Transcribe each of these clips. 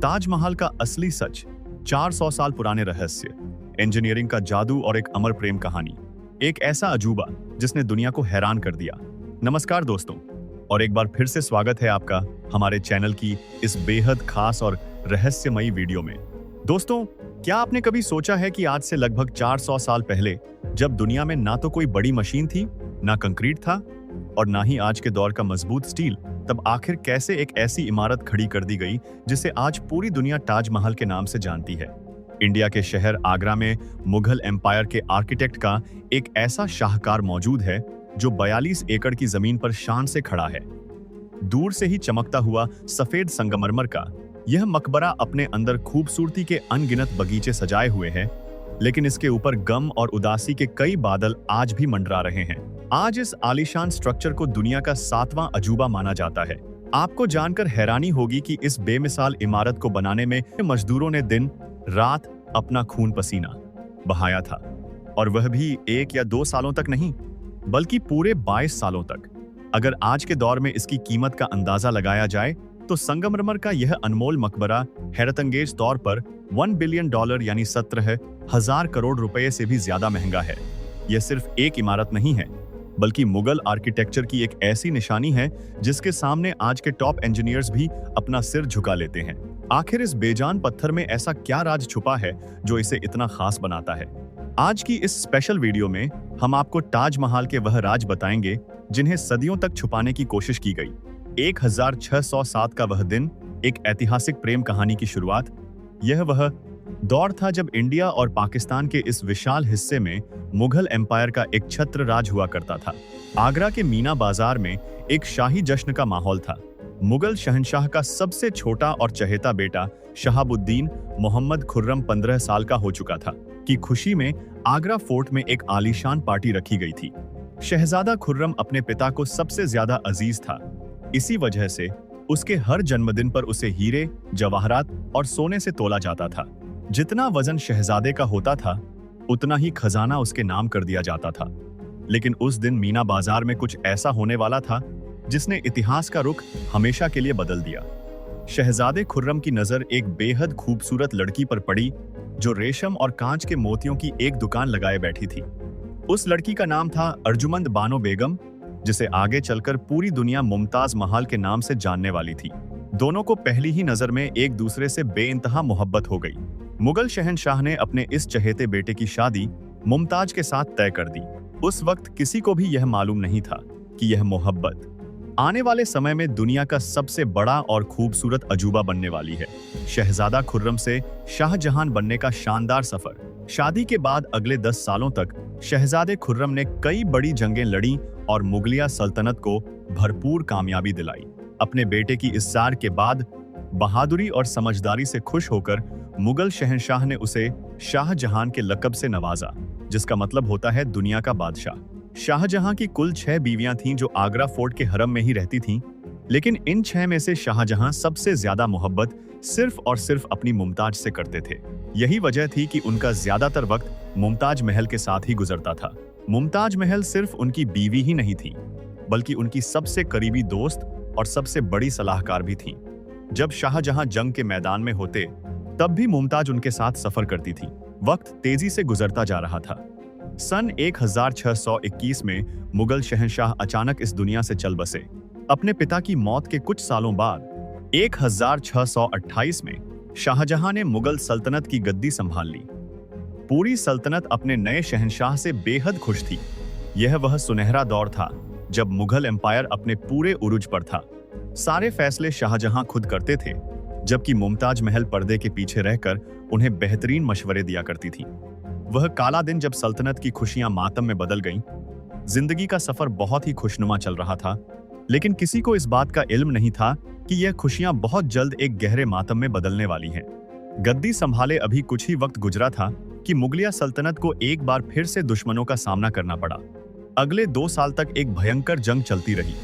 ताजमहल का असली सच, 400 साल पुराने रहस्य, इंजीनियरिंग का जादू और एक अमर प्रेम कहानी। एक ऐसा अजूबा जिसने दुनिया को हैरान कर दिया। नमस्कार दोस्तों, और एक बार फिर से स्वागत है आपका हमारे चैनल की इस बेहद खास और रहस्यमयी वीडियो में। दोस्तों, क्या आपने कभी सोचा है कि आज से लगभग 400 साल पहले, जब दुनिया में ना तो कोई बड़ी मशीन थी, ना कंक्रीट था और ना ही आज के दौर का मजबूत स्टील, तब आखिर कैसे एक ऐसी इमारत खड़ी कर दी गई जिसे आज पूरी दुनिया ताजमहल के नाम से जानती है। इंडिया के शहर आगरा में मुगल एम्पायर के आर्किटेक्ट का एक ऐसा शाहकार मौजूद है जो 42 एकड़ की जमीन पर शान से खड़ा है। दूर से ही चमकता हुआ सफेद संगमरमर का यह मकबरा अपने अंदर खूबसूरती के अनगिनत बगीचे सजाए हुए है, लेकिन इसके ऊपर गम और उदासी के कई बादल आज भी मंडरा रहे हैं। आज इस आलीशान स्ट्रक्चर को दुनिया का 7वां अजूबा माना जाता है। आपको जानकर हैरानी होगी कि इस बेमिसाल इमारत को बनाने में मजदूरों ने दिन रात अपना खून पसीना बहाया था, और वह भी 1 या 2 सालों तक नहीं, बल्कि पूरे 22 सालों तक। अगर आज के दौर में इसकी कीमत का अंदाजा लगाया जाए तो संगमरमर का यह अनमोल मकबरा हैरतअंगेज तौर पर $1 बिलियन यानी 17,000 करोड़ रुपए से भी ज्यादा महंगा है। यह सिर्फ एक इमारत नहीं है, बल्कि मुगल आर्किटेक्चर की एक ऐसी निशानी है जिसके सामने आज के टॉप इंजीनियर्स भी अपना सिर झुका लेते हैं। आखिर इस बेजान पत्थर में ऐसा क्या राज छुपा है जो इसे इतना खास बनाता है? आज की इस स्पेशल वीडियो में हम आपको ताजमहल के वह राज बताएंगे जिन्हें सदियों तक छुपाने की कोशिश की गई। 1607 का वह दिन, एक ऐतिहासिक प्रेम कहानी की शुरुआत। यह वह दौर था जब इंडिया और पाकिस्तान के इस विशाल हिस्से में मुगल एम्पायर का एक छत्र राज हुआ करता था। आगरा के मीना बाजार में एक शाही जश्न का माहौल था। मुगल शहंशाह का सबसे छोटा और चहेता बेटा शहाबुद्दीन मोहम्मद खुर्रम 15 साल का हो चुका था कि खुशी में आगरा फोर्ट में एक आलीशान पार्टी रखी गई थी। शहजादा खुर्रम अपने पिता को सबसे ज्यादा अजीज था। इसी वजह से उसके हर जन्मदिन पर उसे हीरे, जवाहरात और सोने से तोला जाता था। जितना वजन शहजादे का होता था, उतना ही खजाना उसके नाम कर दिया जाता था। लेकिन उस दिन मीना बाजार में कुछ ऐसा होने वाला था जिसने इतिहास का रुख हमेशा के लिए बदल दिया। शहजादे खुर्रम की नजर एक बेहद खूबसूरत लड़की पर पड़ी जो रेशम और कांच के मोतियों की एक दुकान लगाए बैठी थी। उस लड़की का नाम था अर्जुमंद बानो बेगम, जिसे आगे चलकर पूरी दुनिया मुमताज महल के नाम से जानने वाली थी। दोनों को पहली ही नजर में एक दूसरे से बेइंतहा मोहब्बत हो गई। मुगल शहंशाह ने अपने इस चहेते बेटे की शादी मुमताज के साथ तय कर दी। उस वक्त किसी को भी यह मालूम नहीं था कि यह मोहब्बत आने वाले समय में दुनिया का सबसे बड़ा और खूबसूरत अजूबा बनने वाली है। शहजादा खुर्रम से शाहजहां बनने का शानदार सफर। शादी के बाद अगले 10 सालों तक शहजादे खुर्रम ने कई बड़ी जंगें लड़ी और मुगलिया सल्तनत को भरपूर कामयाबी दिलाई। अपने बेटे की इस सार के बाद बहादुरी और समझदारी से खुश होकर मुगल शहंशाह ने उसे शाहजहां के लक़ब से नवाजा, जिसका मतलब होता है दुनिया का बादशाह। शाहजहां की कुल 6 बीवियां थीं जो आगरा फोर्ट के हरम में ही रहती थीं, लेकिन इन 6 में से शाहजहां सबसे ज्यादा मोहब्बत सिर्फ और सिर्फ अपनी मुमताज से करते थे। यही वजह थी कि उनका ज्यादातर वक्त मुमताज महल के साथ ही गुजरता था। मुमताज महल सिर्फ उनकी बीवी ही नहीं थी, बल्कि उनकी सबसे करीबी दोस्त और सबसे बड़ी सलाहकार भी थीं। जब शाहजहां जंग के मैदान में होते, तब भी मुमताज उनके साथ सफर करती थी। वक्त तेजी से गुजरता जा रहा था। सन 1621 में मुगल शहंशाह अचानक इस दुनिया से चल बसे। अपने पिता की मौत के कुछ सालों बाद 1628 में शाहजहां ने मुगल सल्तनत की गद्दी संभाल ली। पूरी सल्तनत अपने नए शहंशाह से बेहद खुश थी। यह वह सुनहरा दौर था जब मुगल एम्पायर अपने पूरे उरूज पर था। सारे फैसले शाहजहां खुद करते थे, जबकि मुमताज महल पर्दे के पीछे रहकर उन्हें बेहतरीन मशवरे दिया करती थी। वह काला दिन जब सल्तनत की खुशियां मातम में बदल गईं। जिंदगी का सफर बहुत ही खुशनुमा चल रहा था, लेकिन किसी को इस बात का इल्म नहीं था कि यह खुशियां बहुत जल्द एक गहरे मातम में बदलने वाली हैं। गद्दी संभाले अभी कुछ ही वक्त गुजरा था कि मुगलिया सल्तनत को एक बार फिर से दुश्मनों का सामना करना पड़ा। अगले 2 साल तक एक भयंकर जंग चलती रही।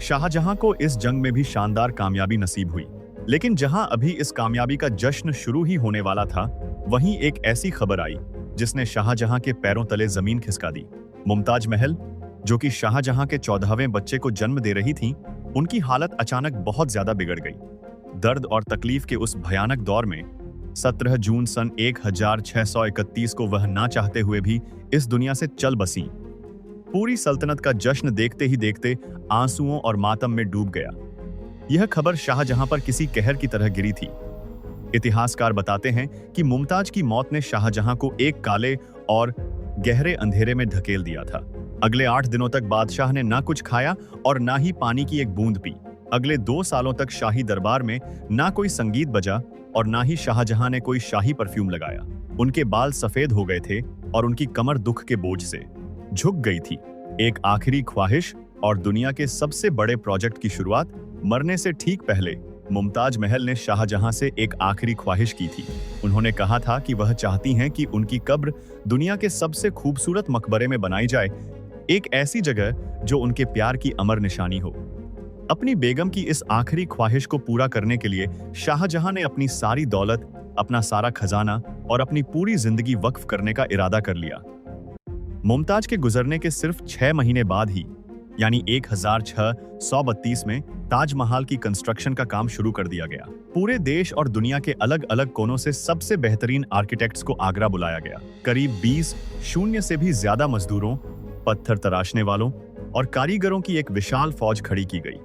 शाहजहां को इस जंग में भी शानदार कामयाबी नसीब हुई, लेकिन जहां अभी इस कामयाबी का जश्न शुरू ही होने वाला था, वहीं एक ऐसी खबर आई जिसने शाहजहां के पैरों तले जमीन खिसका दी। मुमताज महल, जो कि शाहजहां के 14वें बच्चे को जन्म दे रही थी, उनकी हालत अचानक बहुत ज्यादा बिगड़ गई। दर्द और तकलीफ के उस भयानक दौर में 17 जून सन 1631 को वह ना चाहते हुए भी इस दुनिया से चल बसी। पूरी सल्तनत का जश्न देखते ही देखते आंसुओं और मातम में डूब गया। यह खबर शाहजहां पर किसी कहर की तरह गिरी थी। इतिहासकार बताते हैं कि मुमताज की मौत ने शाहजहां को एक काले और गहरे अंधेरे में धकेल दिया था। अगले 8 दिनों तक बादशाह ने ना कुछ खाया और ना ही पानी की एक बूंद पी। अगले 2 सालों तक शाही दरबार में ना कोई संगीत बजा और ना ही शाहजहां ने कोई शाही परफ्यूम लगाया। उनके बाल सफेद हो गए थे और उनकी कमर दुख के बोझ से झुक गई थी। एक आखिरी ख्वाहिश और दुनिया के सबसे बड़े प्रोजेक्ट की शुरुआत मरने से ठीक पहले मुमताज महल ने शाहजहां से एक आखिरी ख्वाहिश की थी। उन्होंने कहा था कि वह चाहती हैं कि उनकी कब्र दुनिया के सबसे खूबसूरत मकबरे में बनाई जाए, एक ऐसी जगह जो उनके प्यार की अमर निशानी हो। अपनी बेगम की इस आखिरी ख्वाहिश को पूरा करने के लिए शाहजहां ने अपनी सारी दौलत, अपना सारा खजाना और अपनी पूरी जिंदगी वक्फ करने का इरादा कर लिया। मुमताज के गुजरने के सिर्फ 6 महीने बाद ही यानी 1632 में ताजमहल की कंस्ट्रक्शन का काम शुरू कर दिया गया। पूरे देश और दुनिया के अलग अलग कोनों से सबसे बेहतरीन आर्किटेक्ट्स को आगरा बुलाया गया। करीब 20 शून्य से भी ज्यादा मजदूरों, पत्थर तराशने वालों और कारीगरों की एक विशाल फौज खड़ी की गई।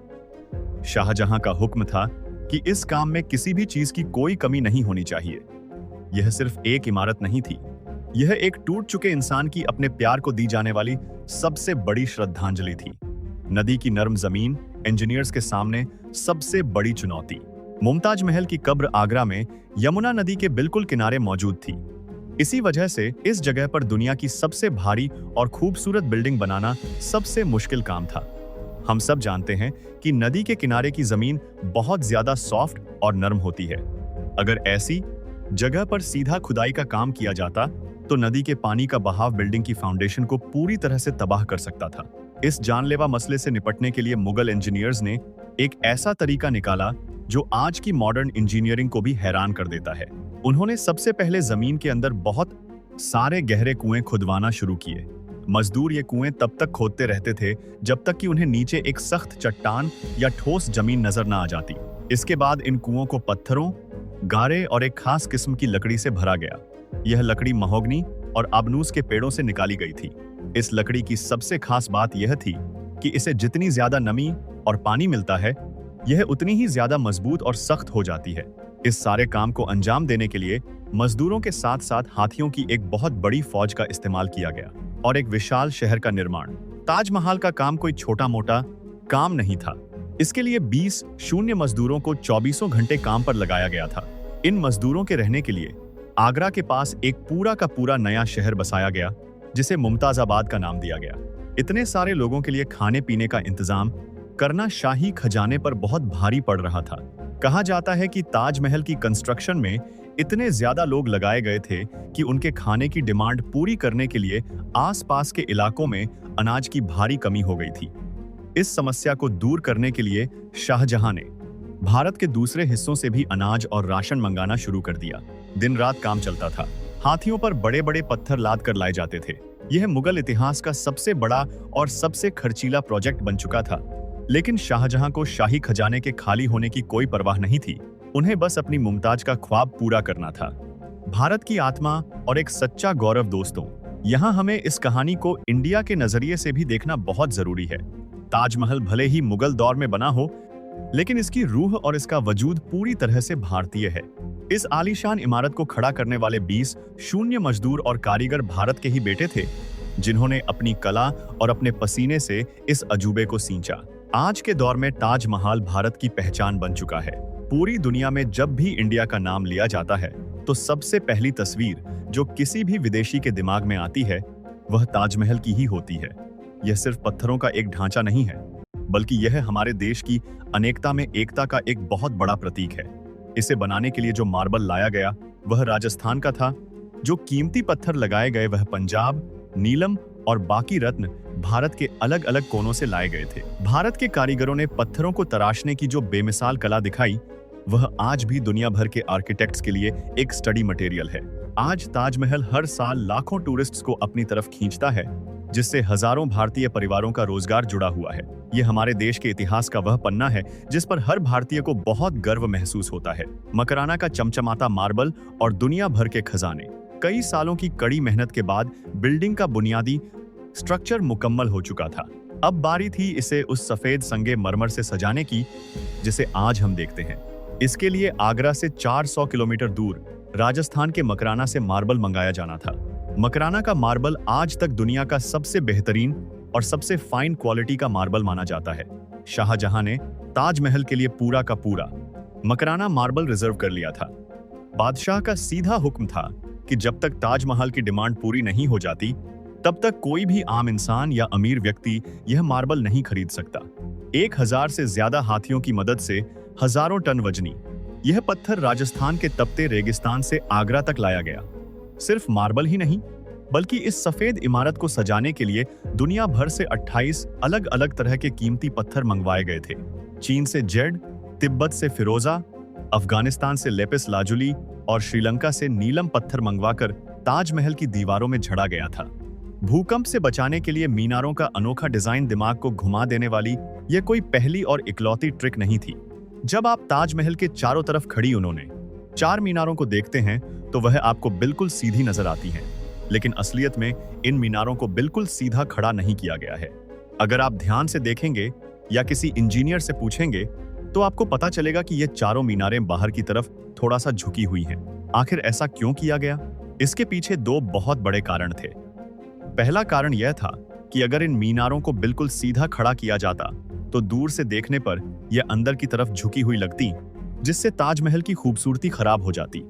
शाहजहां का हुक्म था कि इस काम में किसी भी चीज की कोई कमी नहीं होनी चाहिए। यह सिर्फ एक इमारत नहीं थी, यह एक टूट चुके इंसान की अपने प्यार को दी जाने वाली सबसे बड़ी श्रद्धांजलि थी। नदी की नरम जमीन इंजीनियर्स के सामने सबसे बड़ी चुनौती। मुमताज महल की कब्र आगरा में यमुना नदी के बिल्कुल किनारे मौजूद थी। इसी वजह से इस जगह पर दुनिया की सबसे भारी और खूबसूरत बिल्डिंग बनाना सबसे मुश्किल काम था। हम सब जानते हैं कि नदी के किनारे की जमीन बहुत ज्यादा सॉफ्ट और नरम होती है। अगर ऐसी जगह पर सीधा खुदाई का काम किया जाता तो नदी के पानी का बहाव बिल्डिंग की फाउंडेशन को पूरी तरह से तबाह कर सकता था। इस जानलेवा मसले से निपटने के लिए मुगल इंजीनियर्स ने एक ऐसा तरीका निकाला जो आज की मॉडर्न इंजीनियरिंग को भी हैरान कर देता है। उन्होंने सबसे पहले जमीन के अंदर बहुत सारे गहरे कुएं खुदवाना शुरू किए। मजदूर ये कुएं तब तक खोदते रहते थे जब तक कि उन्हें नीचे एक सख्त चट्टान या ठोस जमीन नजर न आ जाती। इसके बाद इन कुओं को पत्थरों, गारे और एक खास किस्म की लकड़ी से भरा गया। यह लकड़ी महोगनी और आबनूस के पेड़ों से निकाली गई थी। इस लकड़ी की सबसे खास बात यह थी कि इसे जितनी ज्यादा नमी और पानी मिलता है, यह उतनी ही ज्यादा मजबूत और सख्त हो जाती है। इस सारे काम को अंजाम देने के लिए मजदूरों के साथ साथ हाथियों की एक बहुत बड़ी फौज का इस्तेमाल किया गया और एक विशाल शहर का निर्माण। ताजमहल का काम कोई छोटा मोटा काम नहीं था। इसके लिए 20 शून्य मजदूरों को 24 घंटे काम पर लगाया गया था। इन मजदूरों के रहने के लिए आगरा के पास एक पूरा का पूरा नया शहर बसाया गया जिसे मुमताजाबाद का नाम दिया गया। इतने सारे लोगों के लिए खाने पीने का इंतजाम करना शाही खजाने पर बहुत भारी पड़ रहा था। कहा जाता है कि ताजमहल की कंस्ट्रक्शन में इतने ज्यादा लोग लगाए गए थे कि उनके खाने की डिमांड पूरी करने के लिए आसपास के इलाकों में अनाज की भारी कमी हो गई थी। इस समस्या को दूर करने के लिए शाहजहां ने भारत के दूसरे हिस्सों से भी अनाज और राशन मंगाना शुरू कर दिया। दिन रात काम चलता था। हाथियों पर बड़े बड़े पत्थर लाद कर लाए जाते थे। यह मुगल इतिहास का सबसे बड़ा और सबसे खर्चीला प्रोजेक्ट बन चुका था। लेकिन शाहजहां को शाही खजाने के खाली होने की कोई परवाह नहीं थी। उन्हें बस अपनी मुमताज का ख्वाब पूरा करना था। भारत की आत्मा और एक सच्चा गौरव। दोस्तों, यहाँ हमें इस कहानी को इंडिया के नजरिए से भी देखना बहुत जरूरी है। ताजमहल भले ही मुगल दौर में बना हो, लेकिन इसकी रूह और इसका वजूद पूरी तरह से भारतीय है। इस आलीशान इमारत को खड़ा करने वाले 20 शून्य मजदूर और कारीगर भारत के ही बेटे थे, जिन्होंने अपनी कला और अपने पसीने से इस अजूबे को सींचा। आज के दौर में ताजमहल भारत की पहचान बन चुका है। पूरी दुनिया में जब भी इंडिया का नाम लिया जाता है तो सबसे पहली तस्वीर जो किसी भी विदेशी के दिमाग में आती है वह ताजमहल की ही होती है। यह सिर्फ पत्थरों का एक ढांचा नहीं है, बल्कि यह हमारे देश की अनेकता में एकता का एक बहुत बड़ा प्रतीक है। इसे बनाने के लिए जो मार्बल लाया गया वह राजस्थान का था। जो कीमती पत्थर लगाए गए वह पंजाब, नीलम और बाकी रत्न भारत के अलग अलग कोनों से लाए गए थे। भारत के कारीगरों ने पत्थरों को तराशने की जो बेमिसाल कला दिखाई वह आज भी दुनिया भर के आर्किटेक्ट्स के लिए एक स्टडी मटेरियल है। आज ताजमहल हर साल लाखों टूरिस्ट्स को अपनी तरफ खींचता है, जिससे हजारों भारतीय परिवारों का रोजगार जुड़ा हुआ है। ये हमारे देश के इतिहास का वह पन्ना है जिस पर हर भारतीय को बहुत गर्व महसूस होता है। मकराना का चमचमाता मार्बल और दुनिया भर के खजाने। कई सालों की कड़ी मेहनत के बाद बिल्डिंग का बुनियादी स्ट्रक्चर मुकम्मल हो चुका था। अब बारी थी इसे उस सफेद संगे मरमर से सजाने की जिसे आज हम देखते हैं। इसके लिए आगरा से 400 किलोमीटर दूर राजस्थान के मकराना से मार्बल मंगाया जाना था। मकराना का मार्बल आज तक दुनिया का सबसे बेहतरीन और सबसे फाइन क्वालिटी का मार्बल माना जाता है। शाहजहां ने ताजमहल के लिए पूरा का पूरा मकराना मार्बल रिजर्व कर लिया था। बादशाह का सीधा हुक्म था कि जब तक ताजमहल की डिमांड पूरी नहीं हो जाती तब तक कोई भी आम इंसान या अमीर व्यक्ति यह मार्बल नहीं खरीद सकता। 1000 से ज्यादा हाथियों की मदद से हजारों टन वजनी यह पत्थर राजस्थान के तपते रेगिस्तान से आगरा तक लाया गया। सिर्फ मार्बल ही नहीं बल्कि इस सफेद इमारत को सजाने के लिए दुनिया भर से 28 अलग अलग तरह के कीमती पत्थर मंगवाए गए थे। चीन से जेड, तिब्बत से फिरोजा, अफगानिस्तान से लेपिस लाजुली और श्रीलंका से नीलम पत्थर मंगवाकर ताजमहल की दीवारों में जड़ा गया था। भूकंप से बचाने के लिए मीनारों का अनोखा डिजाइन दिमाग को घुमा देने वाली यह कोई पहली और इकलौती ट्रिक नहीं थी। जब आप ताजमहल के चारों तरफ खड़ी उन्होंने 4 मीनारों को देखते हैं तो वह आपको बिल्कुल सीधी नजर आती हैं, लेकिन असलियत में इन मीनारों को बिल्कुल सीधा खड़ा नहीं किया गया है। अगर आप ध्यान से देखेंगे या किसी इंजीनियर से पूछेंगे तो आपको पता चलेगा कि ये चारों मीनारें बाहर की तरफ थोड़ा सा झुकी हुई हैं। आखिर ऐसा क्यों किया गया? इसके पीछे 2 बहुत बड़े कारण थे। पहला कारण यह था कि अगर इन मीनारों को बिल्कुल सीधा खड़ा किया जाता तो दूर से देखने पर यह अंदर की तरफ झुकी हुई लगती, जिससे ताजमहल की खूबसूरती खराब हो जाती।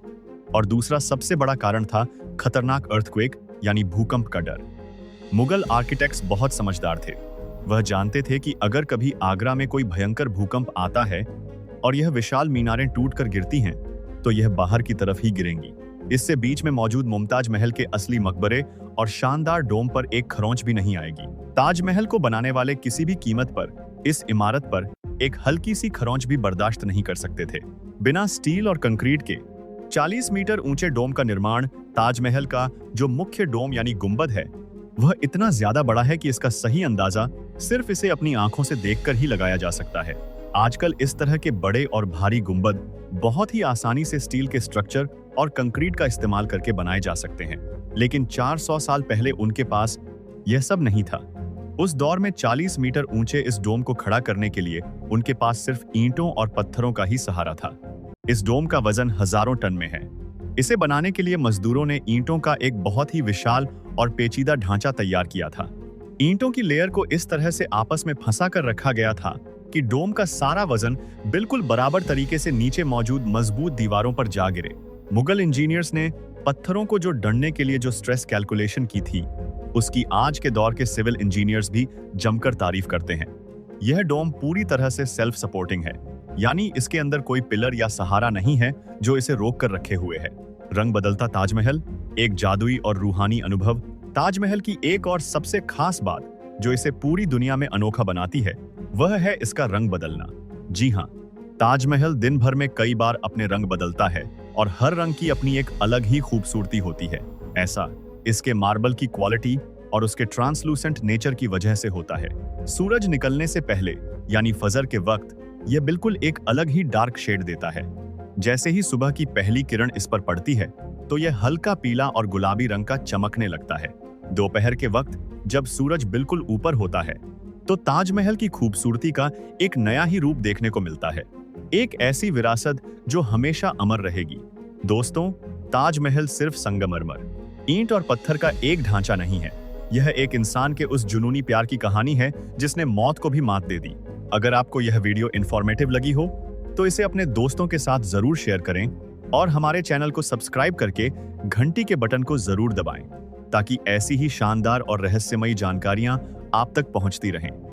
और दूसरा सबसे बड़ा कारण था खतरनाक अर्थक्वेक यानी भूकंप का डर। मुगल आर्किटेक्ट्स बहुत समझदार थे। वह जानते थे कि अगर कभी आगरा में कोई भयंकर भूकंप आता है और यह विशाल मीनारें टूटकर गिरती हैं तो यह बाहर की तरफ ही गिरेंगी। इससे बीच में मौजूद मुमताज महल के असली मकबरे और शानदार डोम पर एक खरोंच भी नहीं आएगी। ताजमहल को बनाने वाले किसी भी कीमत पर इस इमारत पर एक हल्की सी खरोंच भी बर्दाश्त नहीं कर सकते थे। बिना स्टील और कंक्रीट के 40 मीटर ऊंचे डोम का निर्माण ताजमहल का जो मुख्य डोम यानी गुंबद है वह इतना ज्यादा बड़ा है कि इसका सही अंदाजा सिर्फ इसे अपनी आंखों से देखकर ही लगाया जा सकता है। आजकल इस तरह के बड़े और भारी गुंबद बहुत ही आसानी से स्टील के स्ट्रक्चर और कंक्रीट का इस्तेमाल करके बनाए जा सकते हैं, लेकिन 400 साल पहले उनके पास यह सब नहीं था। उस दौर में 40 मीटर ऊंचे इस डोम को खड़ा करने के लिए उनके पास सिर्फ ईंटों और पत्थरों का ही सहारा था। इस डोम का वजन हजारों टन में है। इसे बनाने के लिए मजदूरों ने ईंटों का एक बहुत ही विशाल और पेचीदा ढांचा तैयार किया था। ईंटों की लेयर को इस तरह से आपस में फंसा कर रखा गया था कि डोम का सारा वजन बिल्कुल बराबर तरीके से नीचे मौजूद मजबूत दीवारों पर जा गिरे। मुगल इंजीनियर्स ने पत्थरों को जो डंडने के लिए जो स्ट्रेस कैलकुलेशन की थी उसकी आज के दौर के सिविल इंजीनियर्स भी जमकर तारीफ करते हैं। यह डोम पूरी तरह से सेल्फ सपोर्टिंग है, यानी इसके अंदर कोई पिलर या सहारा नहीं है जो इसे रोक कर रखे हुए है। रंग बदलता ताजमहल, एक जादुई और रूहानी अनुभव। ताजमहल की एक और सबसे खास बात जो इसे पूरी दुनिया में अनोखा बनाती है वह है इसका रंग बदलना। जी हाँ, ताजमहल दिन भर में कई बार अपने रंग बदलता है और हर रंग की अपनी एक अलग ही खूबसूरती होती है। ऐसा इसके मार्बल की क्वालिटी और उसके ट्रांसलूसेंट नेचर की वजह से होता है। सूरज निकलने से पहले यानी फजर के वक्त यह बिल्कुल एक अलग ही डार्क शेड देता है। जैसे ही सुबह की पहली किरण इस पर पड़ती है तो यह हल्का पीला और गुलाबी रंग का चमकने लगता है। दोपहर के वक्त जब सूरज बिल्कुल ऊपर होता है तो ताजमहल की खूबसूरती का एक नया ही रूप देखने को मिलता है। एक ऐसी विरासत जो हमेशा अमर रहेगी। दोस्तों, ताजमहल सिर्फ संगमरमर, ईंट और पत्थर का एक ढांचा नहीं है। यह एक इंसान के उस जुनूनी प्यार की कहानी है जिसने मौत को भी मात दे दी। अगर आपको यह वीडियो इंफॉर्मेटिव लगी हो तो इसे अपने दोस्तों के साथ जरूर शेयर करें और हमारे चैनल को सब्सक्राइब करके घंटी के बटन को जरूर दबाएं ताकि ऐसी ही शानदार और रहस्यमयी जानकारियां आप तक पहुंचती रहें।